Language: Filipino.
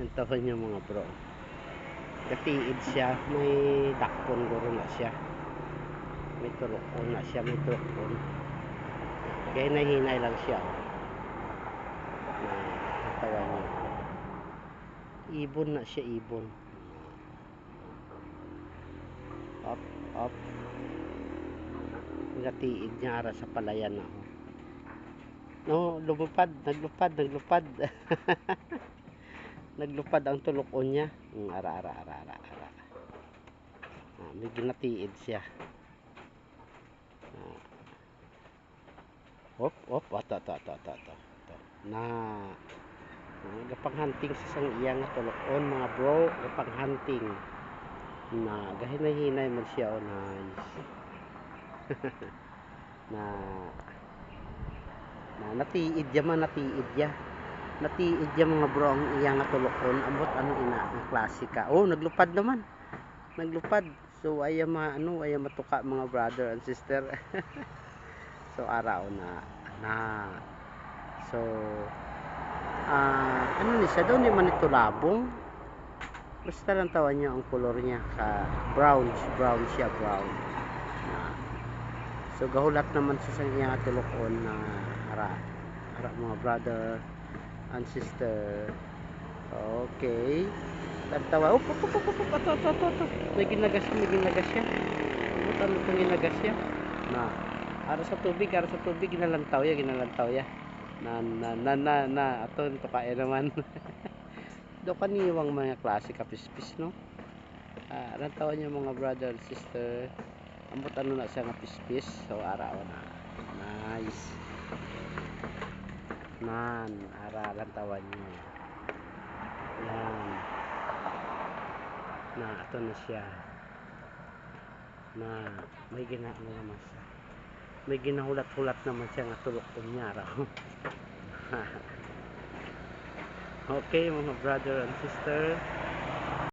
Ang tawa niya mga bro. Katiid siya, may dakpon guro na siya. May turokon na siya, may turokon. Kaya nahinay lang siya. Ang tawa niya. Ibon na siya, ibon. Up, up. Katiid niya ara sa palayan na. No, lumupad, naglupad. Naglupad ang tulokon niya. Ara. May ginatiid siya. Op. Ito. Na gapang hunting sa sang iyang tulokon mga bro. Gapang hunting. Na gahinay-hinay man siya. Nice. na natiid ya mga bro ang iyang tulokon. Ambot ano ina nga klasika. Oh, naglupad naman. So aya matuka mga brother and sister. So araw na. So ano ni siya daw, ni man ito labong. Basta lang tawan niya ang color niya ka brown siya. So gahulat naman sa iyang tulokon na ara mga brother and sister. Okay. Tantawa. Ito. May ginagas siya. Ano itong ginagas siya? Na. Ara sa tubig ginalantaw ya. Na. Ato nito kaya naman. Do kaniwang mga klase kapispis, no? Lantawan niyo mga brother and sister. Ambot ano na siya nga pispis. So araw na. Nice. Ara lantawan niyo. Yan. Ato na siya. May may ginahulat-hulat naman siya nga tulokon niya raw. Okay mga brother and sister.